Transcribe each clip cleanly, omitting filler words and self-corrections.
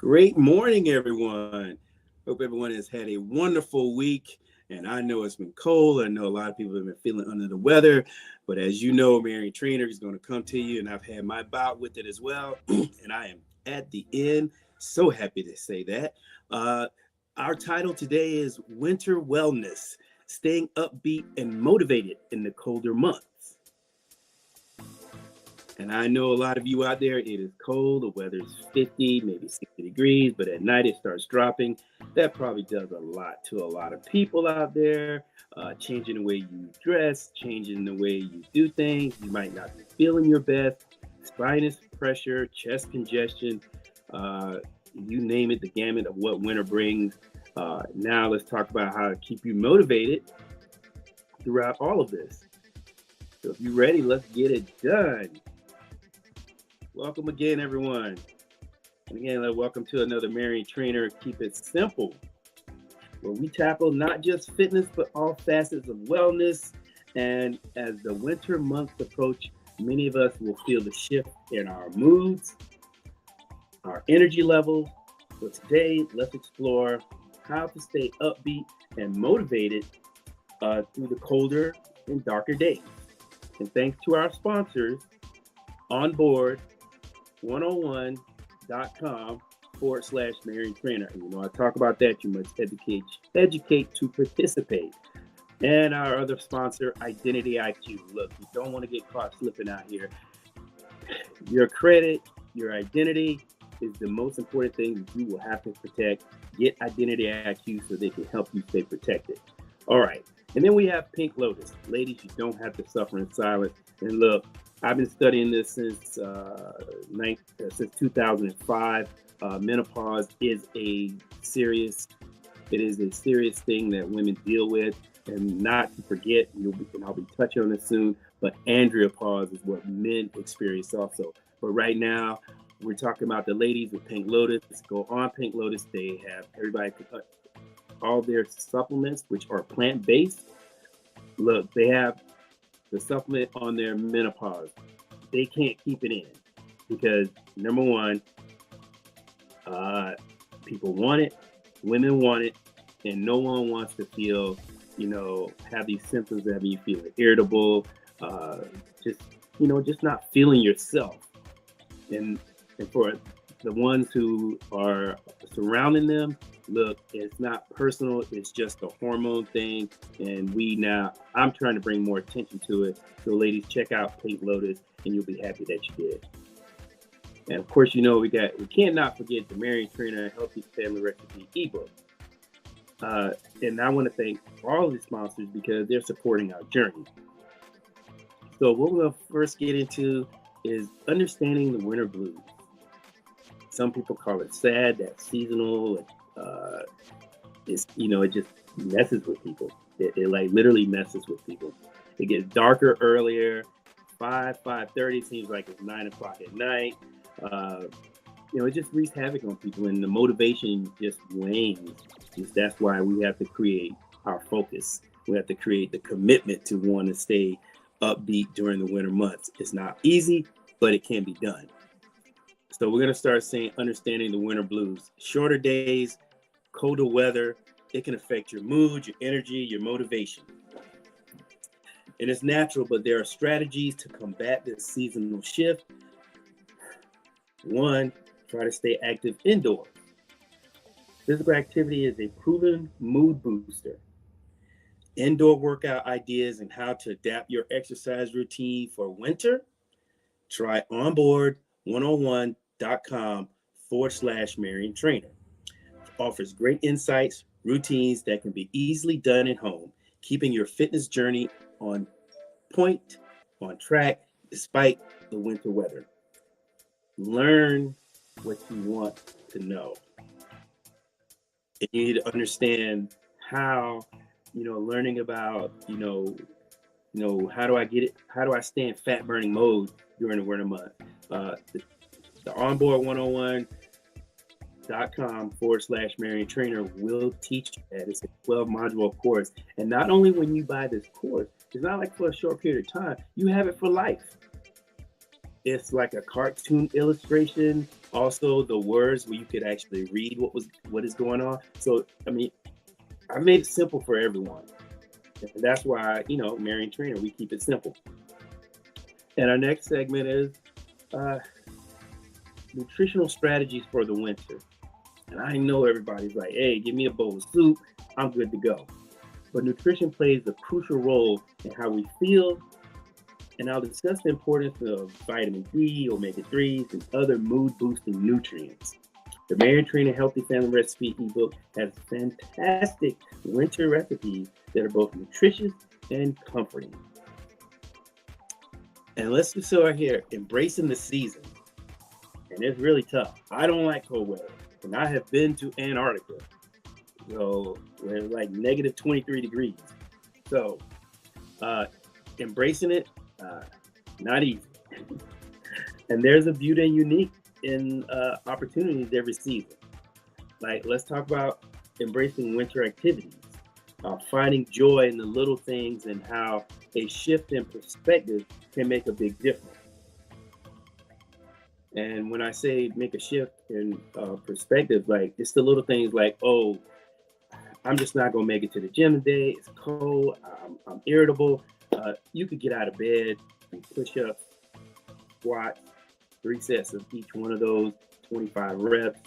Great morning, everyone. Hope everyone has had a wonderful week. And I know it's been cold. I know a lot of people have been feeling under the weather. But as you know, Marion Trainer is going to come to you, and I've had my bout with it as well. And I am at the end. So happy to say that. Uh, our title today is Winter Wellness, staying upbeat and motivated in the colder months. And I know a lot of you out there, it is cold. The weather's 50, maybe 60 degrees, but at night it starts dropping. That probably does a lot to a lot of people out there. Changing the way you dress, changing the way you do things. You might not be feeling your best. Sinus pressure, chest congestion, you name it, the gamut of what winter brings. Now let's talk about how to keep you motivated throughout all of this. So if you're ready, let's get it done. Welcome again, everyone. And again, welcome to another Marion Trainer Keep It Simple, where we tackle not just fitness, but all facets of wellness. And as the winter months approach, many of us will feel the shift in our moods, our energy levels. So today, let's explore how to stay upbeat and motivated through the colder and darker days. And thanks to our sponsors, Onboard 101.com/Marion Trainer. And I talk about that. You must educate to participate. And our other sponsor, Identity IQ. Look, you don't want to get caught slipping out here. Your credit, your identity is the most important thing that you will have to protect. Get Identity IQ so they can help you stay protected. All right. And then we have Pink Lotus. Ladies, you don't have to suffer in silence. And look, I've been studying this since 2005. Menopause is a serious thing that women deal with, and not to forget, and I'll be touching on this soon, but andropause is what men experience also. But right now, we're talking about the ladies with Pink Lotus. Go on Pink Lotus. They have all their supplements, which are plant-based. Look, they have the supplement on their menopause. They can't keep it in because, number one, people want it, women want it, and no one wants to feel, have these symptoms that have you feel irritable, just not feeling yourself. And for the ones who are surrounding them, look, it's not personal. It's just a hormone thing. And I'm trying to bring more attention to it. So ladies, check out Pink Lotus and you'll be happy that you did. And of course, we can't not forget the Marion Trainer Healthy Family Recipe ebook. And I want to thank all of the sponsors because they're supporting our journey. So what we're going to first get into is understanding the winter blues. Some people call it sad, that's seasonal. It just messes with people. It like literally messes with people. It gets darker earlier. 5:30 seems like it's 9 o'clock at night. It just wreaks havoc on people, and the motivation just wanes. That's why we have to create our focus. We have to create the commitment to want to stay upbeat during the winter months. It's not easy, but it can be done. So we're going to start understanding the winter blues. Shorter days, colder weather, it can affect your mood, your energy, your motivation. And it's natural, but there are strategies to combat this seasonal shift. One, try to stay active indoors. Physical activity is a proven mood booster. Indoor workout ideas and how to adapt your exercise routine for winter. Try Onboard 101.com/Marion Trainer. Offers great insights, routines that can be easily done at home, keeping your fitness journey on point, on track, despite the winter weather. Learn what you want to know. And you need to understand how, learning about, how do I get it? How do I stay in fat burning mode during the winter month? The Onboard 101.com/Marion Trainer will teach you that. It's a 12 module course. And not only when you buy this course, it's not like for a short period of time, you have it for life. It's like a cartoon illustration. Also, the words where you could actually read what is going on. So, I mean, I made it simple for everyone, and that's why Mary and Trina, we keep it simple. And our next segment is uh, nutritional strategies for the winter. And I know everybody's like, "Hey, give me a bowl of soup, I'm good to go." But nutrition plays a crucial role in how we feel, and I'll discuss the importance of vitamin D, omega 3s, and other mood boosting nutrients. The Mary Trina Healthy Family Recipe ebook has fantastic winter recipes that are both nutritious and comforting. And let's just start here, embracing the season. And it's really tough. I don't like cold weather. And I have been to Antarctica. So where it's like negative 23 degrees. So embracing it, not easy. And there's a beauty and unique in opportunities every season. Like, let's talk about embracing winter activities, finding joy in the little things, and how a shift in perspective can make a big difference. And when I say make a shift in perspective, like it's the little things like, oh, I'm just not gonna make it to the gym today. It's cold. I'm irritable. You could get out of bed and push up, squat, 3 sets of each one of those, 25 reps,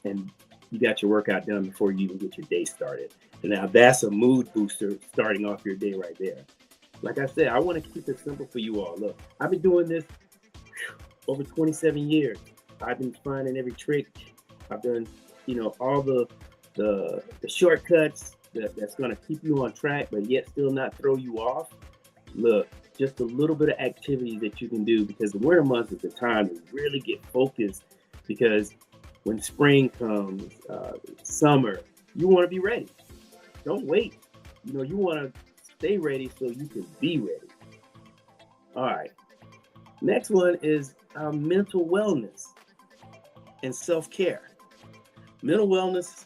and you got your workout done before you even get your day started. And now that's a mood booster starting off your day right there. Like I said, I want to keep it simple for you all. Look, I've been doing this over 27 years. I've been finding every trick. I've done, all the shortcuts that's going to keep you on track, but yet still not throw you off. Look, just a little bit of activity that you can do, because the winter months is the time to really get focused, because when spring comes, summer, you want to be ready. Don't wait. You want to stay ready so you can be ready. All right. Next one is mental wellness and self-care. Mental wellness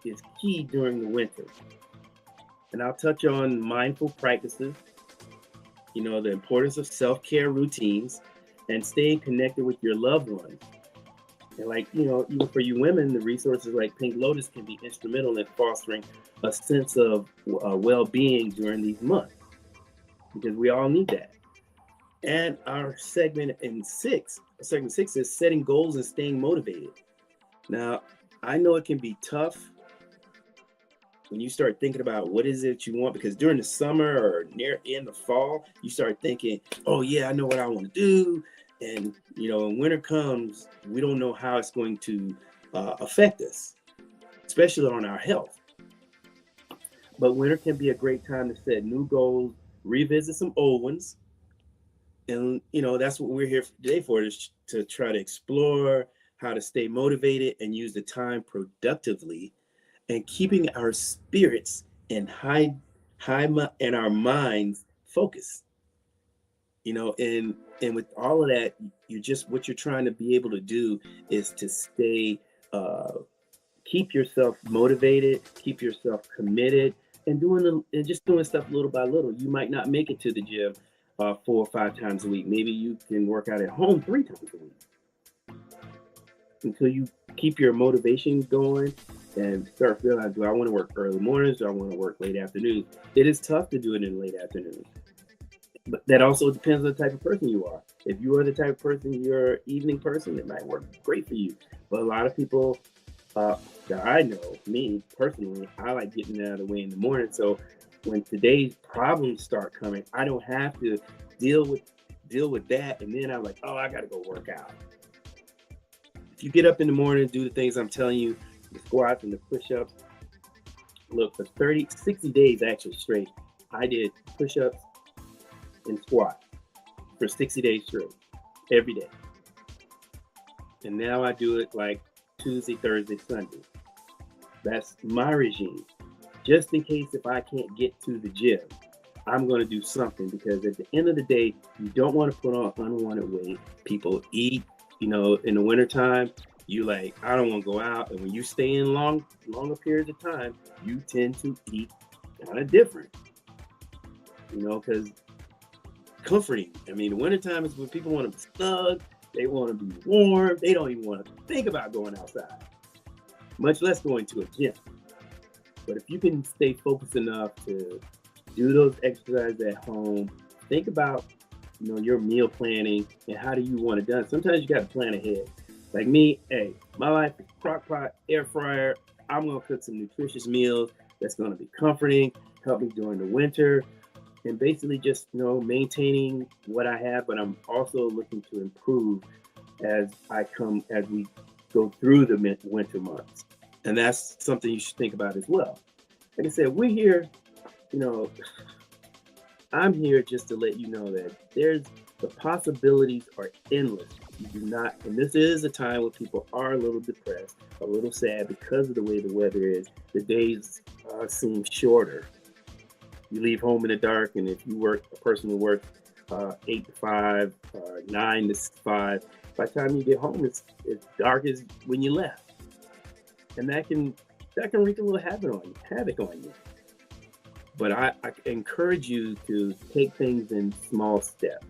is key during the winter. And I'll touch on mindful practices, the importance of self-care routines, and staying connected with your loved ones. And even for you women, the resources like Pink Lotus can be instrumental in fostering a sense of well-being during these months, because we all need that. And our segment six is setting goals and staying motivated. Now, I know it can be tough when you start thinking about what is it you want, because during the summer or near in the fall, you start thinking, oh yeah, I know what I want to do. And, when winter comes, we don't know how it's going to affect us, especially on our health. But winter can be a great time to set new goals, revisit some old ones. And, that's what we're here today for, is to try to explore how to stay motivated and use the time productively, and keeping our spirits and and our minds focused. And with all of that, what you're trying to be able to do is to stay, keep yourself motivated, keep yourself committed, and just doing stuff little by little. You might not make it to the gym 4 or 5 times a week. Maybe you can work out at home 3 times a week until you keep your motivation going and start feeling like, do I want to work early mornings? Do I want to work late afternoons? It is tough to do it in late afternoons. But that also depends on the type of person you are. If you are the type of person, you're an evening person, it might work great for you. But a lot of people that I know, me personally, I like getting out of the way in the morning. So when today's problems start coming, I don't have to deal with that. And then I'm like, oh, I got to go work out. If you get up in the morning, do the things I'm telling you, the squats and the push-ups. Look, for 60 days actually straight, I did push-ups and squat for 60 days straight, every day. And now I do it like Tuesday, Thursday, Sunday. That's my regime. Just in case if I can't get to the gym, I'm going to do something, because at the end of the day, you don't want to put on unwanted weight. People eat, in the wintertime, you like, I don't want to go out. And when you stay in longer periods of time, you tend to eat kind of different, because comforting. I mean, the wintertime is when people want to be snug, they want to be warm, they don't even want to think about going outside, much less going to a gym. But if you can stay focused enough to do those exercises at home, think about your meal planning and how do you want it done. Sometimes you got to plan ahead. Like me, hey, my life is crock pot, air fryer. I'm gonna cook some nutritious meals that's gonna be comforting, help me during the winter, and basically just maintaining what I have. But I'm also looking to improve as we go through the winter months, and that's something you should think about as well. Like I said, we're here. You know, I'm here just to let you know that the possibilities are endless. You do not, and this is a time where people are a little depressed, a little sad because of the way the weather is. The days seem shorter. You leave home in the dark, and if you work, a person who works 8 to 5, 9 to 5, by the time you get home, it's dark as when you left, and that can wreak a little havoc on you. But I encourage you to take things in small steps.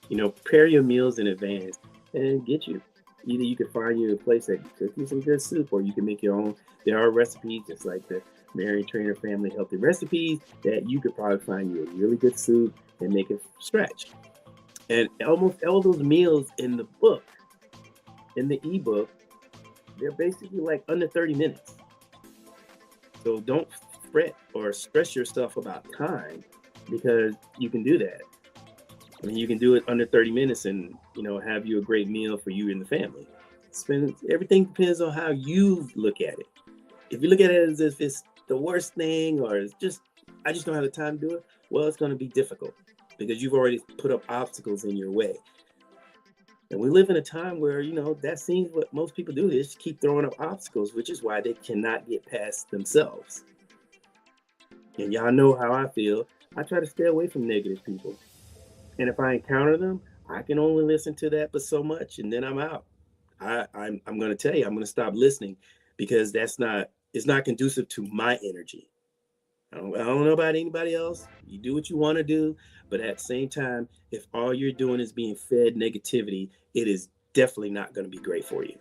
Prepare your meals in advance and either you can find you a place that can cook you some good soup, or you can make your own. There are recipes, just like the Marion Trainer Family Healthy Recipes, that you could probably find you a really good soup and make it stretch. And almost all those meals in the book, in the ebook, they're basically like under 30 minutes. So don't fret or stress yourself about time, because you can do that. I mean, you can do it under 30 minutes and, have you a great meal for you and the family. Everything depends on how you look at it. If you look at it as if it's the worst thing, or it's just, I just don't have the time to do it, well, it's going to be difficult because you've already put up obstacles in your way. And we live in a time where, that seems what most people do. They just keep throwing up obstacles, which is why they cannot get past themselves. And y'all know how I feel. I try to stay away from negative people. And if I encounter them, I can only listen to that but so much, and then I'm out. I'm going to tell you, I'm going to stop listening, because it's not conducive to my energy. I don't know about anybody else. You do what you want to do, but at the same time, if all you're doing is being fed negativity, it is definitely not going to be great for you.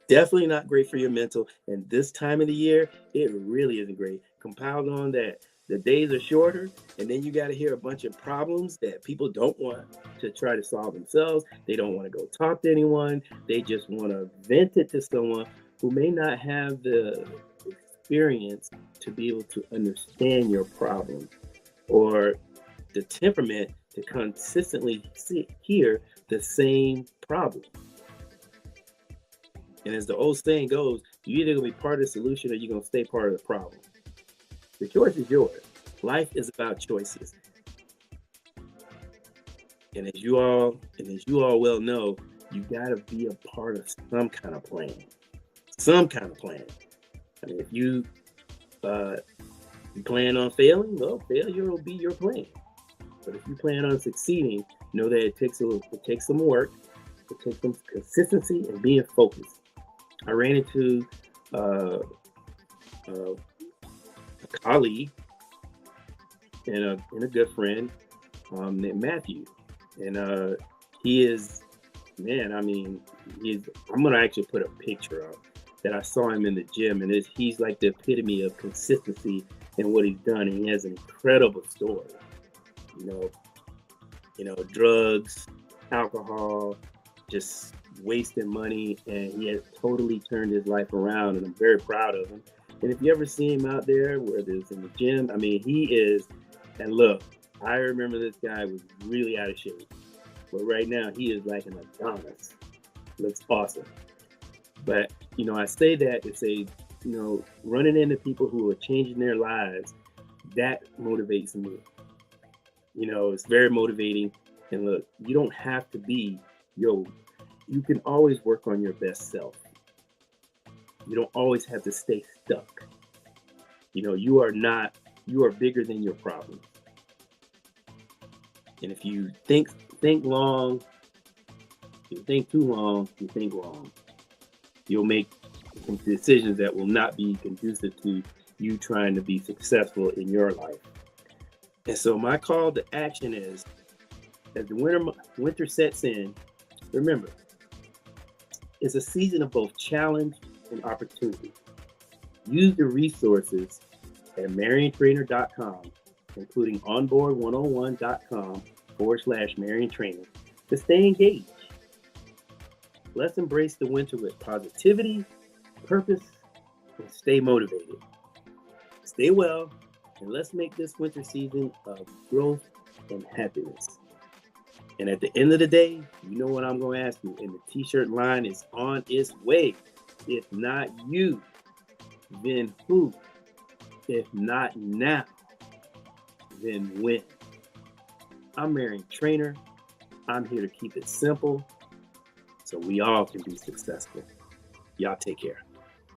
Definitely not great for your mental. And this time of the year, it really isn't great. Compiled on that, the days are shorter, and then you got to hear a bunch of problems that people don't want to try to solve themselves. They don't want to go talk to anyone. They just want to vent it to someone who may not have the experience to be able to understand your problem, or the temperament to consistently hear the same problem. And as the old saying goes, you're either going to be part of the solution or you're going to stay part of the problem. The choice is yours. Life is about choices. And as you all well know, you got to be a part of some kind of plan. Some kind of plan. I mean, if you plan on failing, well, failure will be your plan. But if you plan on succeeding, know that it takes some work, it takes some consistency and being focused. I ran into a colleague and a good friend named Matthew, and he is, man. I mean, I'm gonna actually put a picture up that I saw him in the gym, and he's like the epitome of consistency in what he's done, and he has an incredible story. Drugs, alcohol, just wasting money, and he has totally turned his life around, and I'm very proud of him. And if you ever see him out there, whether it's in the gym, I mean, he is, and look, I remember this guy was really out of shape, but right now he is like an Adonis. Looks awesome. But, I say that to say, running into people who are changing their lives, that motivates me. It's very motivating. And look, you don't have to be, you can always work on your best self. You don't always have to stay stuck. You are bigger than your problems. And if you think long, you think too long, you think wrong. You'll make some decisions that will not be conducive to you trying to be successful in your life. And so my call to action is, As the winter sets in, remember, it's a season of both challenge and opportunity. Use the resources at mariontrainer.com, including onboard101.com/mariontrainer, to stay engaged. Let's embrace the winter with positivity, purpose, and stay motivated. Stay well, and let's make this winter season of growth and happiness. And at the end of the day, you know what I'm going to ask you, and the t-shirt line is on its way. If not you, then who? If not now, then when? I'm Marion Trainer. I'm here to keep it simple so we all can be successful. Y'all take care.